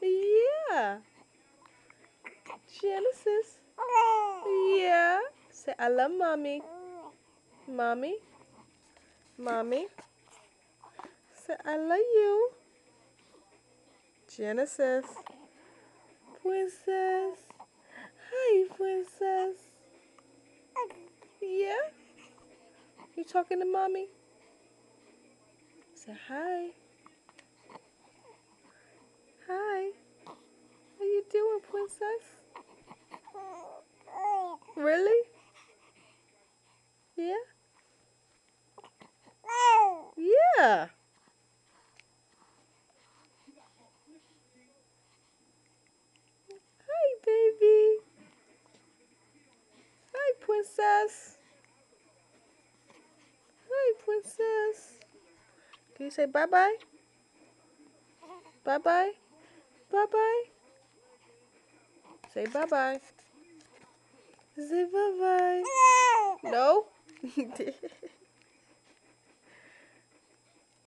Yeah. Genesis. Yeah. Say, I love mommy. Mommy. Mommy. Say, I love you. Genesis. Princess. Hi, princess. Yeah. You talking to mommy? Say hi. Hi. How you doing, princess? Really? Yeah. Yeah. Hi, baby. Hi, princess. Hi, princess. Can you say bye-bye? Bye-bye. Bye-bye. Say bye-bye. Say bye-bye. No?